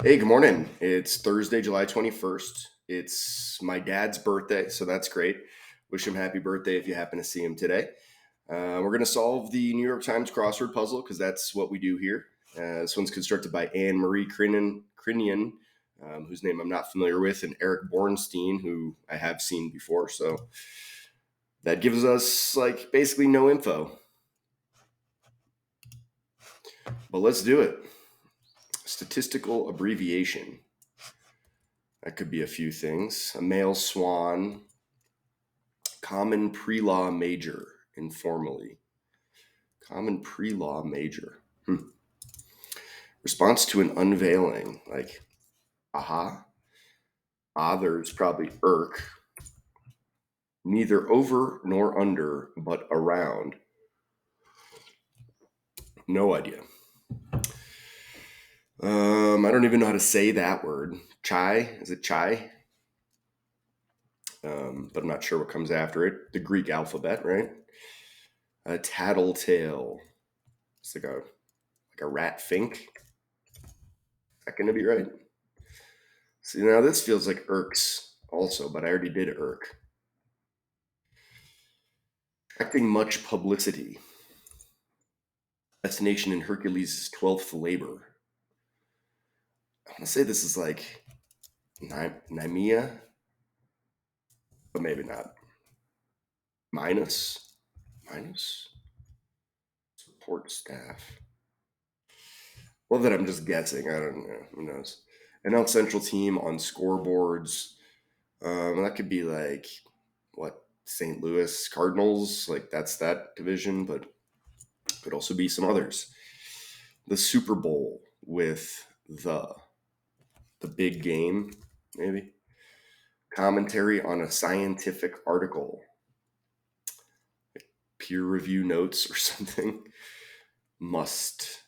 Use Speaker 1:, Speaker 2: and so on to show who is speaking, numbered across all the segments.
Speaker 1: Hey, good morning. It's Thursday, July 21st. It's my dad's birthday, so that's great. Wish him happy birthday if you happen to see him today. We're going to solve the New York Times crossword puzzle because that's what we do here. This one's constructed by Anne Marie Crinian, whose name I'm not familiar with, and Eric Bornstein, who I have seen before. So that gives us like basically no info. But let's do it. Statistical abbreviation. That could be a few things. A male swan, common pre-law major, informally. Common pre-law major. Response to an unveiling, like, aha. There's probably irk. Neither over nor under, but around. No idea. I don't even know how to say that word. Chai? Is it chai? But I'm not sure what comes after it. The Greek alphabet, right? A tattletale. It's like a rat fink. Is that gonna be right? See, now this feels like irks also, but I already did irk. Attracting much publicity. Destination in Hercules' 12th labor. I want to say this is like Nemea, but maybe not. Minus. Support staff. Well, that I'm just guessing. I don't know. Who knows? NL Central team on scoreboards. That could be like what, St. Louis Cardinals. Like that's that division, but could also be some others. The Super Bowl with the big game, maybe. Commentary on a scientific article, peer review notes or something. Must,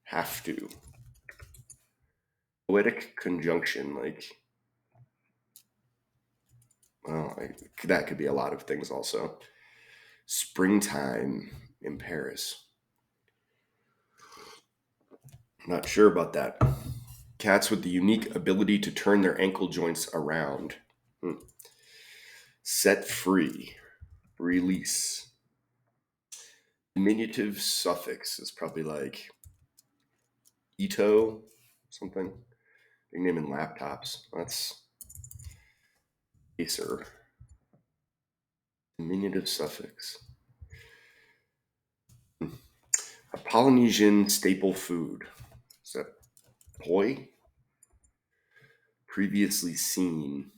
Speaker 1: have to. Poetic conjunction, like, well, that could be a lot of things also. Springtime in Paris. Not sure about that. Cats with the unique ability to turn their ankle joints around. Set free. Release. Diminutive suffix is probably like Ito, something. Big name in laptops. That's Acer. Diminutive suffix. A Polynesian staple food. Is that poi? Previously seen.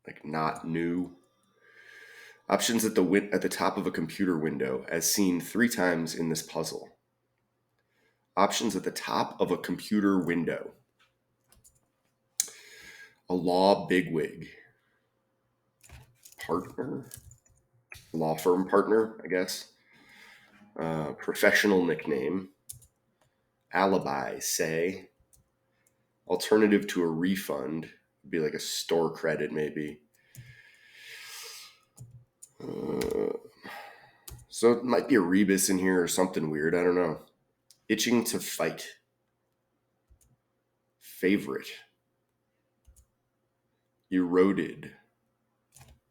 Speaker 1: Like not new. Options at the top of a computer window, as seen 3 times in this puzzle. Options at the top of a computer window. A law bigwig. Partner? Law firm partner, I guess. Professional nickname. Alibi, say. Alternative to a refund would be like a store credit, maybe. So it might be a rebus in here or something weird. I don't know. Itching to fight. Favorite. Eroded.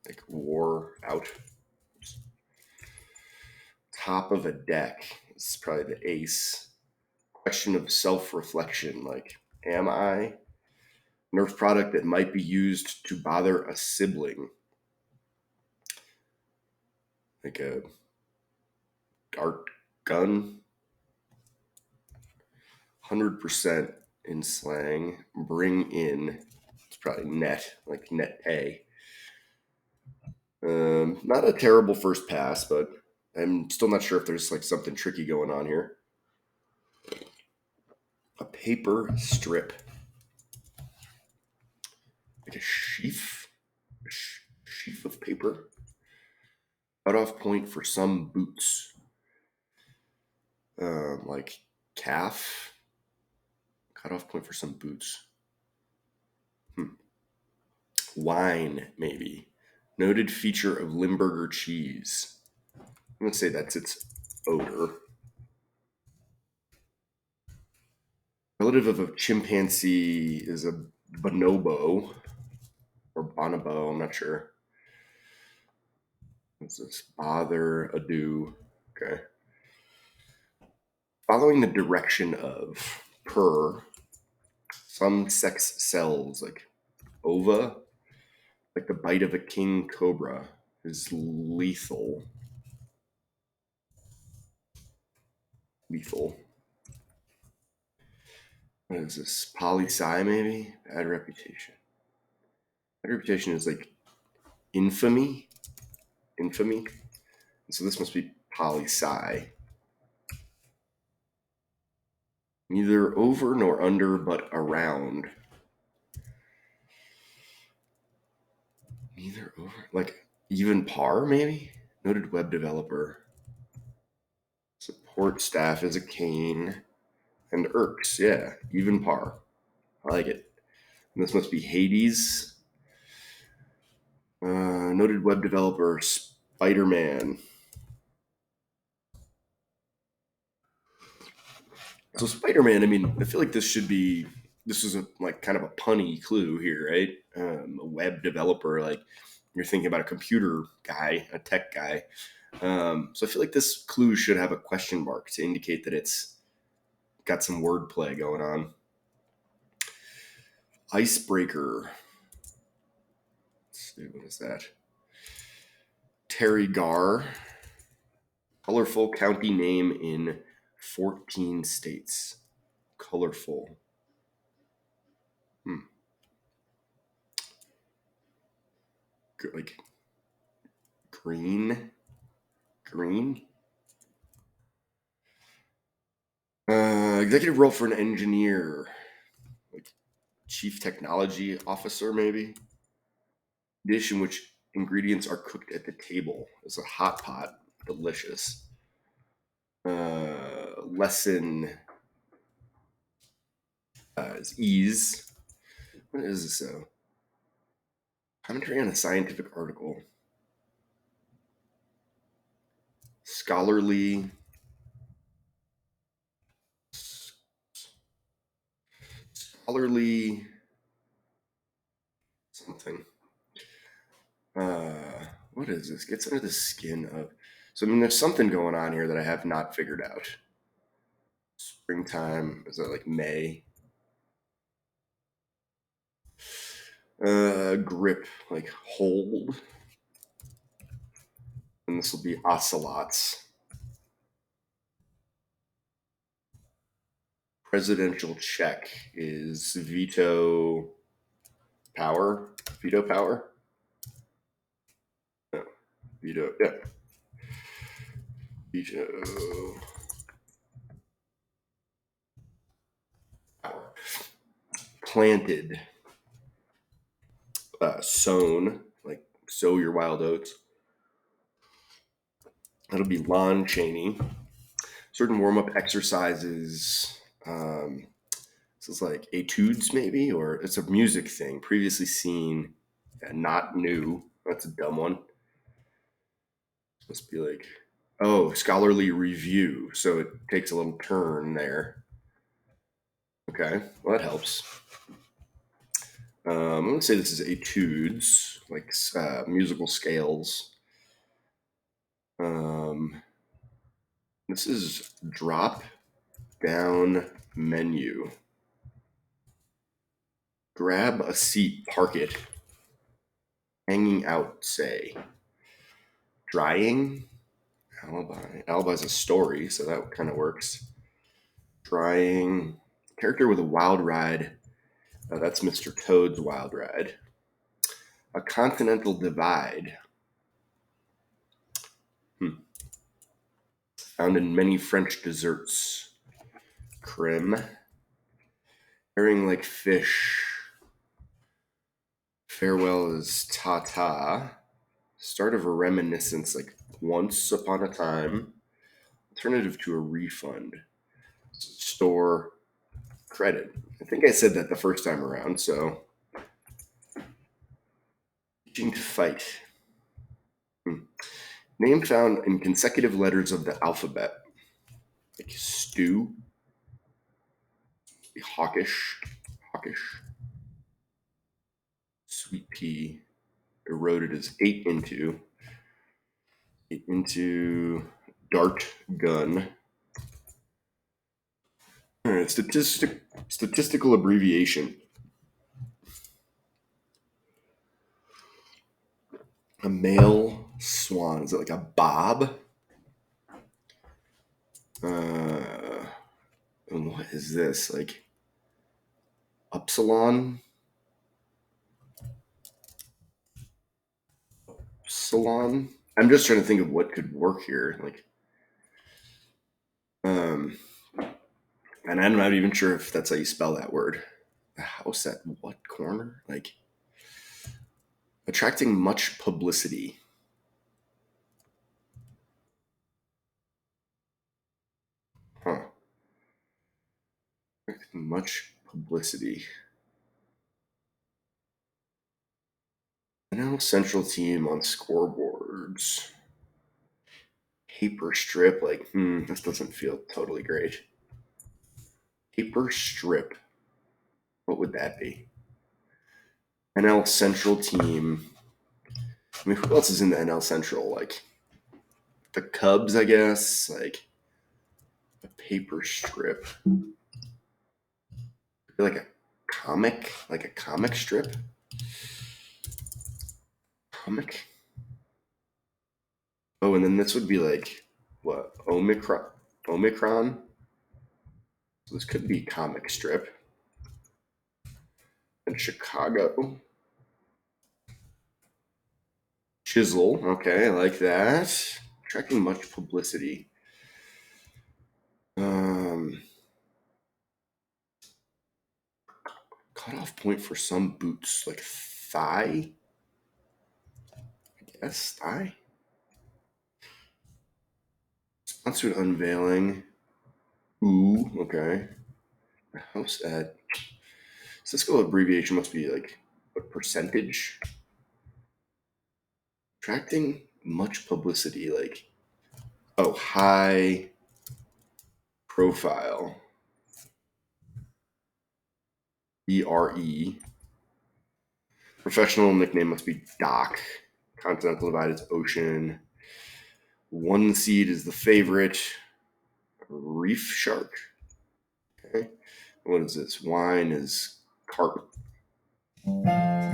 Speaker 1: Like wore out. Top of a deck. This is probably the ace. Question of self-reflection. Like, am I? Nerf product that might be used to bother a sibling. Like a dart gun. 100% in slang. Bring in. It's probably net, like net pay. Not a terrible first pass, but I'm still not sure if there's like something tricky going on here. A paper strip. Like a sheaf? Sheaf of paper? Cutoff point for some boots. Like calf? Cutoff point for some boots. Wine, maybe. Noted feature of Limburger cheese. I'm going to say that's its odor. Relative of a chimpanzee is a bonobo or bonobo. I'm not sure. What's this? Bother, ado. Okay. Following the direction of per, some sex cells like ova, like the bite of a king cobra, is lethal. Lethal. What is this? Poli-sci, maybe? Bad reputation. Bad reputation is like infamy. Infamy. So this must be poli-sci. Neither over nor under, but around. Neither over. Like even par, maybe? Noted web developer. Support staff is a cane. And irks, yeah. Even par. I like it. And this must be Hades. Noted web developer, Spider-Man. So Spider-Man, I mean, I feel like this is a like kind of a punny clue here, right? A web developer, like you're thinking about a computer guy, a tech guy. So I feel like this clue should have a question mark to indicate that it's got some wordplay going on. Icebreaker. Let's see, what is that? Terry Gar. Colorful county name in 14 states. Colorful. Like green. Executive role for an engineer, like chief technology officer, maybe. Dish in which ingredients are cooked at the table. It's a hot pot, delicious. Lesson is ease. What is this though? Commentary on a scientific article. Scholarly. Something. What is this? Gets under the skin of. So I mean, there's something going on here that I have not figured out. Springtime, is that like May? Grip, like hold. And this will be ocelots. Presidential check is veto power. Veto power? No. Veto, yeah. Veto power. Planted. Sown, like sow your wild oats. That'll be Lon Chaney. Certain warm up exercises. This is like etudes, maybe, or it's a music thing. Previously seen, not new. That's a dumb one. Must be like, oh, scholarly review. So it takes a little turn there. Okay, well, that helps. I'm going to say this is etudes, like musical scales. This is drop down menu. Grab a seat, park it. Hanging out, say. Drying. Alibi. Alibi's a story, so that kind of works. Drying. Character with a wild ride. That's Mr. Toad's wild ride. A continental divide. Found in many French desserts. Creme. Herring like fish. Farewell is ta-ta. Start of a reminiscence, like once upon a time. Alternative to a refund. Store credit. I think I said that the first time around, so. Teaching to fight. Name found in consecutive letters of the alphabet. Like stew. be hawkish. Hawkish. Sweet pea. Eroded is 8 into. 8 into. Dart gun. All right, statistical abbreviation. A male swan. Is it like a bob? And what is this? Like upsilon? Salon? I'm just trying to think of what could work here. Like, um, and I'm not even sure if that's how you spell that word. A house at what corner? Like, attracting much publicity. Huh. Much publicity. NL Central team on scoreboards. Paper strip. Like, this doesn't feel totally great. Paper strip. What would that be? NL Central team. I mean, who else is in the NL Central? Like, the Cubs, I guess. Like, a paper strip. Like a comic strip. Comic. Oh, and then this would be like what? Omicron. Omicron. So this could be comic strip. And Chicago. Chisel. Okay, I like that. Tracking much publicity. Cutoff point for some boots, like thigh. I guess thigh. Sponsored unveiling. Ooh, okay. House at Cisco abbreviation must be like what percentage? Attracting much publicity, like high profile. ERE. Professional nickname must be Doc. Continental divide is ocean. One seed is the favorite. Reef shark. Okay. What is this? Wine is carp. I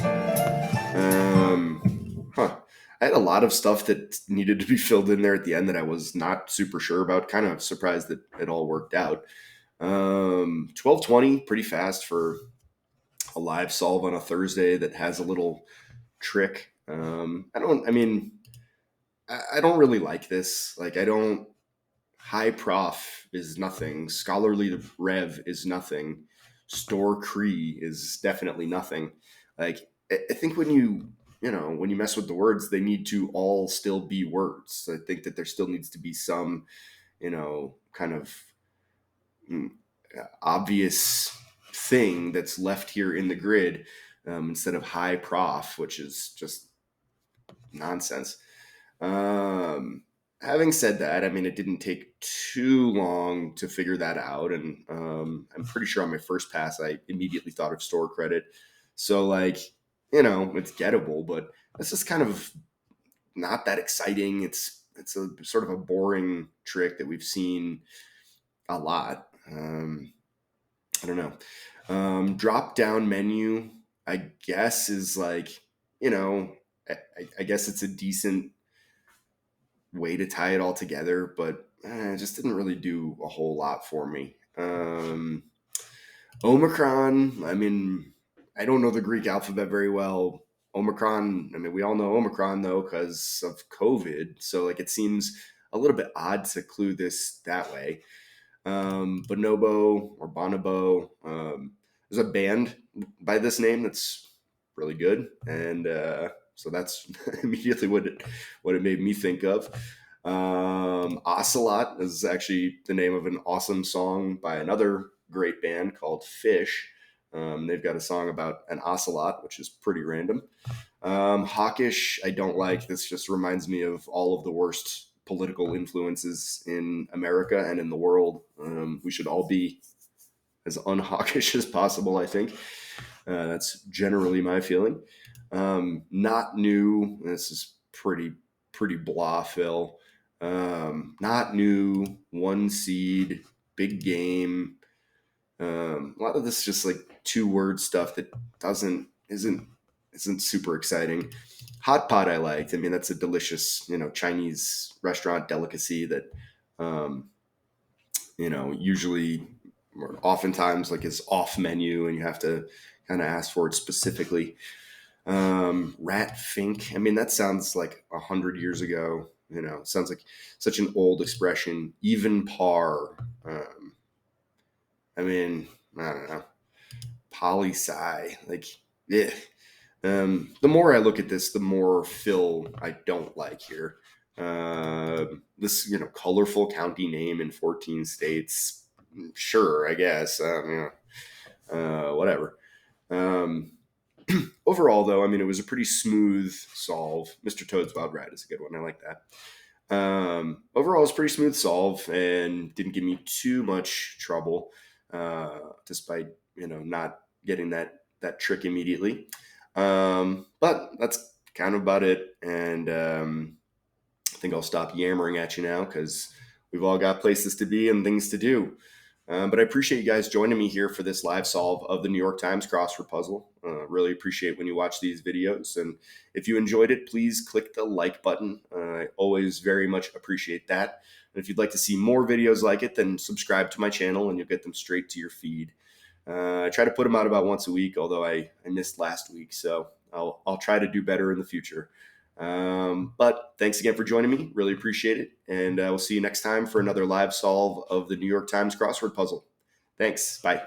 Speaker 1: had a lot of stuff that needed to be filled in there at the end that I was not super sure about. Kind of surprised that it all worked out. 12:20, pretty fast for a live solve on a Thursday that has a little trick. I don't really like this. Like, I don't. High prof is nothing. Scholarly rev is nothing. Store cree is definitely nothing. Like, I think when you mess with the words, they need to all still be words. I think that there still needs to be some, kind of mm, obvious thing that's left here in the grid, instead of high prof, which is just nonsense. Having said that, I mean, it didn't take too long to figure that out. And I'm pretty sure on my first pass, I immediately thought of store credit. So, like, it's gettable, but it's just kind of not that exciting. It's a sort of a boring trick that we've seen a lot. I don't know. Drop down menu, I guess, is like, I guess it's a decent way to tie it all together, but it just didn't really do a whole lot for me. Omicron, I mean, I don't know the Greek alphabet very well. Omicron, I mean, we all know Omicron though because of COVID. So, like, it seems a little bit odd to clue this that way. Bonobo or Bonobo. There's a band by this name that's really good, and so that's immediately what it made me think of. Ocelot is actually the name of an awesome song by another great band called Fish. They've got a song about an ocelot, which is pretty random. Hawkish, I don't like. This just reminds me of all of the worst political influences in America and in the world. We should all be as unhawkish as possible, I think. That's generally my feeling. Not new. This is pretty blah, Phil. Not new. One seed. Big game. A lot of this just like two-word stuff that doesn't isn't super exciting. Hot pot I liked. I mean, that's a delicious, Chinese restaurant delicacy that, um, usually or oftentimes like is off menu and you have to kind of ask for it specifically. Rat fink. I mean, that sounds like 100 years ago. Sounds like such an old expression. Even par. I mean, I don't know. Poli sci. Like, yeah. The more I look at this, the more Phil I don't like here. This, colorful county name in 14 states. Sure, I guess. Whatever. Um, Overall, though, I mean, it was a pretty smooth solve. Mr. Toad's Wild Ride is a good one. I like that. Overall, it was a pretty smooth solve and didn't give me too much trouble, despite not getting that trick immediately. But that's kind of about it. And I think I'll stop yammering at you now because we've all got places to be and things to do. But I appreciate you guys joining me here for this live solve of the New York Times crossword puzzle. Really appreciate when you watch these videos. And if you enjoyed it, please click the like button. I always very much appreciate that. And if you'd like to see more videos like it, then subscribe to my channel and you'll get them straight to your feed. I try to put them out about once a week, although I missed last week. So I'll try to do better in the future. But thanks again for joining me. Really appreciate it. And we'll see you next time for another live solve of the New York Times crossword puzzle. Thanks. Bye.